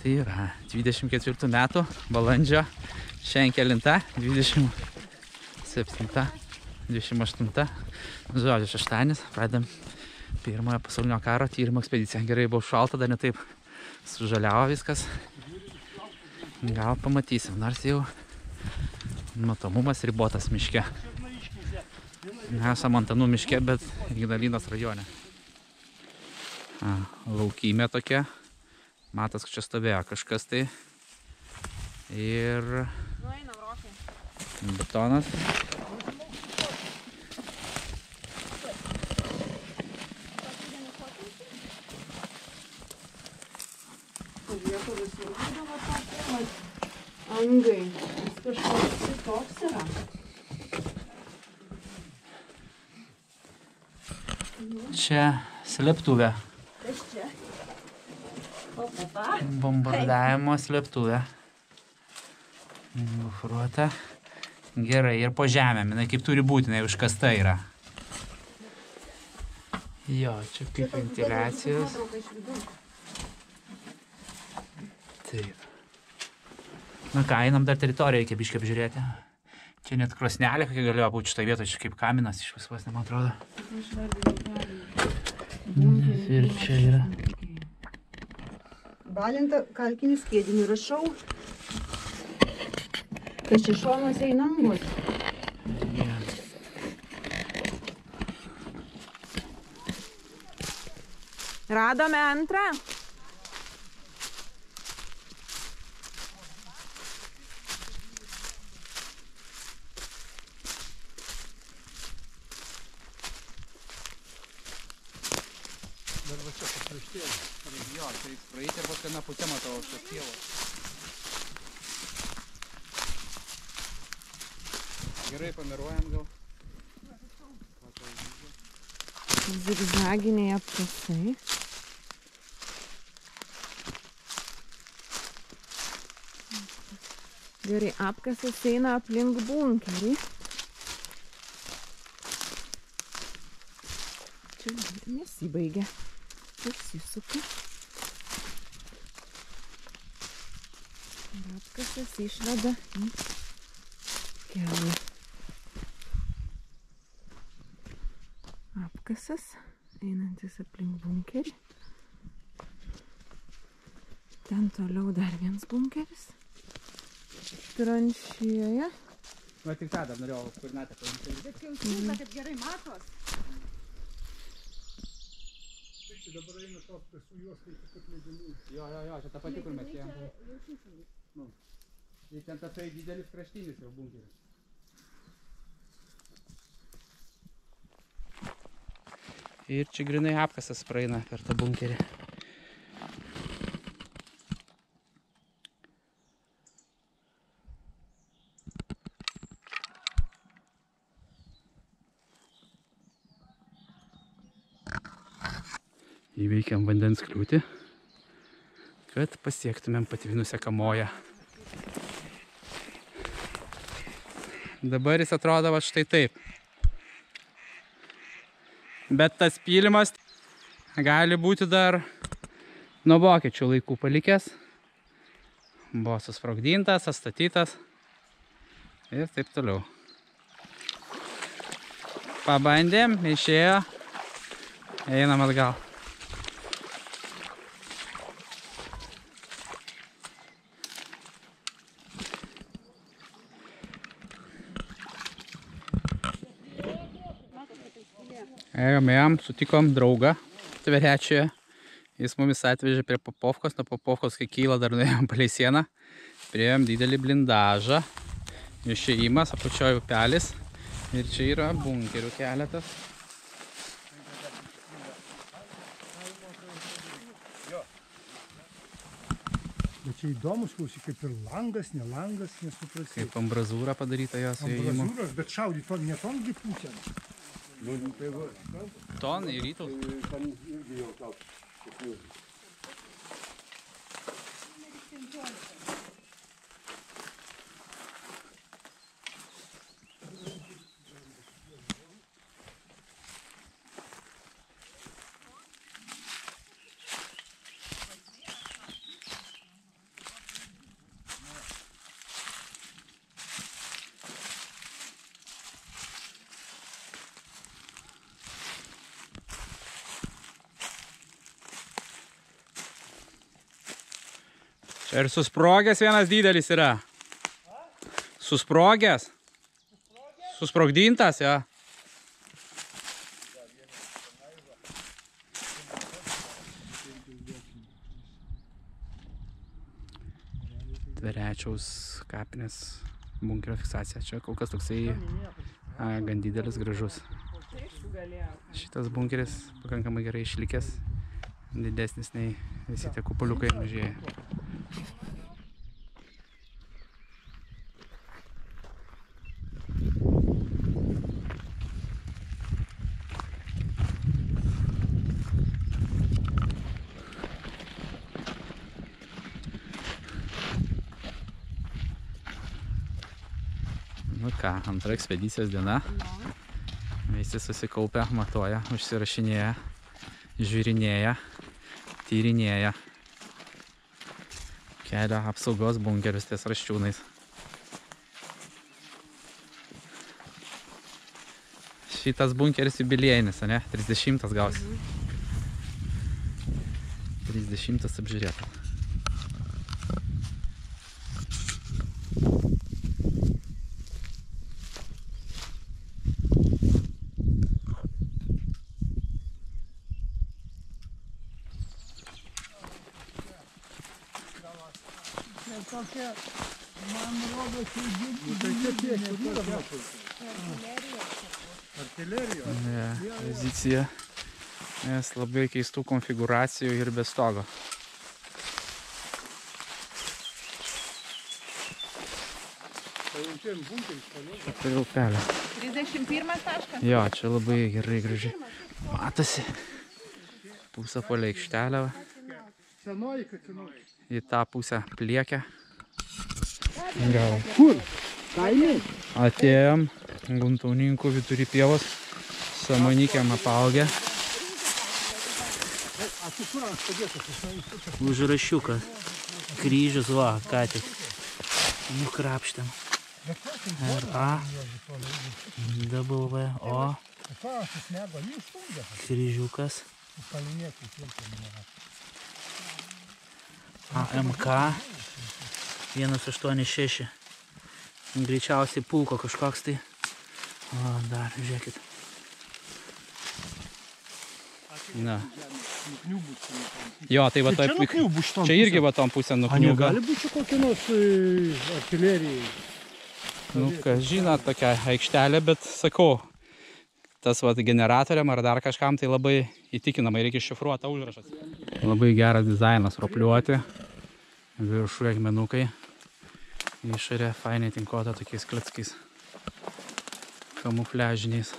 Tai yra 24 metų, balandžio, šiandien kelinta, 27, 28, žodžiu, šeštadienis, pradedam pirmojo pasaulinio karo tyrimo ekspediciją. Gerai, buvo šalta, dar ne taip sužaliavo viskas. Gal pamatysim, nors jau matomumas ribotas miške. Esam Antanų miške, bet Ignalinos rajone. Laukymė tokia. Matas, kad čia stovėjo kažkas tai. Ir betonas. Angai. Kažkoks toks yra. Čia slėptuvė. Kas čia? Bombardavimo slėptuvė. Bufruota. Gerai, ir po žemėm, jinai kaip turi būti, jinai užkasta yra. Jo, čia kaip ventiliacijos. Taip. Na ką, einam dar teritoriją, reikia biškai apžiūrėti. Čia net krosnelė, kokia galėjo būti šitą vietą, čia kaip kaminas iš visvas, man atrodo. Ir čia yra. Balinta kalkinių skiedinių rašau. Kas čia šonuose į namus? Radome antrą. Dar va čia pakraštėlė. Jo, tai praeiti ir viena pusė matau šios pievos. Gerai, pamiruojam gal. Zigzaginiai apkasai. Gerai, apkasas eina aplink bunkerį. Čia nesibaigia. Užsisuka. Ir apkasas išveda į kelią. Apkasas, einantis aplink bunkerį. Ten toliau dar vienas bunkeris. Tranšijoje. Va tik tą dar norėjau koordinatę paimti. Bet jau siūta, kad gerai matos. Tai dabar eina tos su juos, tai tik leidimų. Jo, čia ta pati, kur mes ėjom. Ir ten tasai didelis kraštinis jau bunkeris. Ir čia grinai apkasas praeina per tą bunkerį. Įveikiam vandens kliūtį, kad pasiektumėm patvinusią Kamoją. Dabar jis atrodo va štai taip. Bet tas pylimas gali būti dar nuo vokiečių laikų palikęs. Buvo susprogdintas, atstatytas ir taip toliau. Pabandėm, išėjo, einam atgal. Ėjom, sutikom draugą Tverečiuje. Jis mumis atvežė prie Popovkos. Nuo Popovkos, kai kyla, dar nuėjom palei sieną. Priėjom didelį blindažą. Išėjimas, apačioje upelis. Ir čia yra bunkerių keletas. Bet čia įdomus, klausyk, kaip ir langas, ne langas, nesuprasi. Kaip ambrazūra padaryta jos įėjimu. Ambrazūras, bet šaudyt ne tongi pusėm. Ton į rytus. Ten irgi jau tau. Čia ir susprogęs vienas didelis yra. Susprogęs? Susprogdintas, jo. Tverečiaus kapinės bunkerio fiksacija. Čia kol kas toksai gan didelis, gražus. Šitas bunkeris pakankamai gerai išlikęs, didesnis nei visi tie kupoliukai mažėja. Nu ką, antra ekspedicijos diena. Visi susikaupę, matuoja, užsirašinėja, žiūrinėja, tyrinėja. Kelia apsaugos bunkerius ties Raščiūnais. Šitas bunkeris jubiliejinis, ne? 30 gausi. 30 apžiūrėtas. Tokia, man rodos, tai čia tiek, artilerija. Ne, pozicija, nes labai keistų konfigūracijų ir be stogo. Tai upelė. 31 taškas. Jo, čia labai gerai gražiai. Matosi. Pusę polė aikštelę. Senoji, kad senoji. Į tą pusę pliekia. Kur? Kaimė? Atėjom, Guntauninkų vidury pievos, samanykėm apaugę. Užrašiukas, kryžius, va, ką tik. Nukrapštėm. R.A. W.O. Kryžiukas. AMK 186. Greičiausiai pulko kažkoks tai. O, dar, žiūrėkit. Na. Jo, tai va Čia nukniubų šitom čia irgi va tom pusėm A nukniubą. negali būti čia kokia nors artilerijai? Nu, kas žino, tokia aikštelė, bet sakau, tas va generatoriam ar dar kažkam tai labai įtikinamai reikia šifruoti užrašas. Labai geras dizainas, ropliuoti, viršų akmenukai, išorė fainai tinkuota tokiais klickais, kamufliažiniais.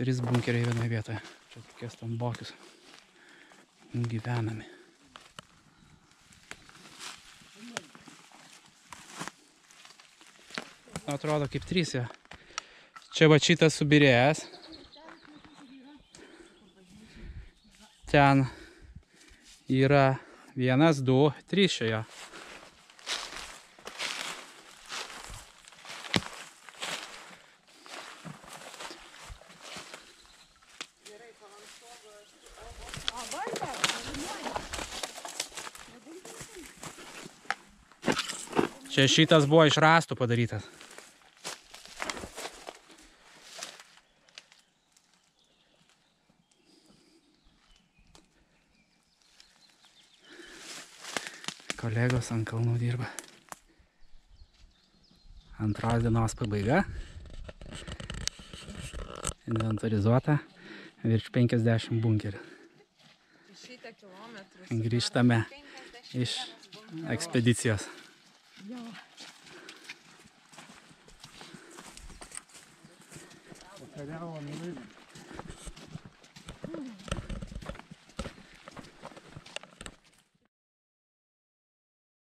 Trys bunkeriai vienoje vietoje. Čia tokie stambokius. Gyvenami. Atrodo kaip trys jo. Čia va šitas subirėjęs. Ten yra 1, 2, 3 šioje. Čia šitas buvo iš rąstų padarytas. Kolegos ant kalnų dirba. Antros dienos pabaiga. Inventorizuota virš 50 bunkerių. Grįžtame iš ekspedicijos. Pakariavom laivą.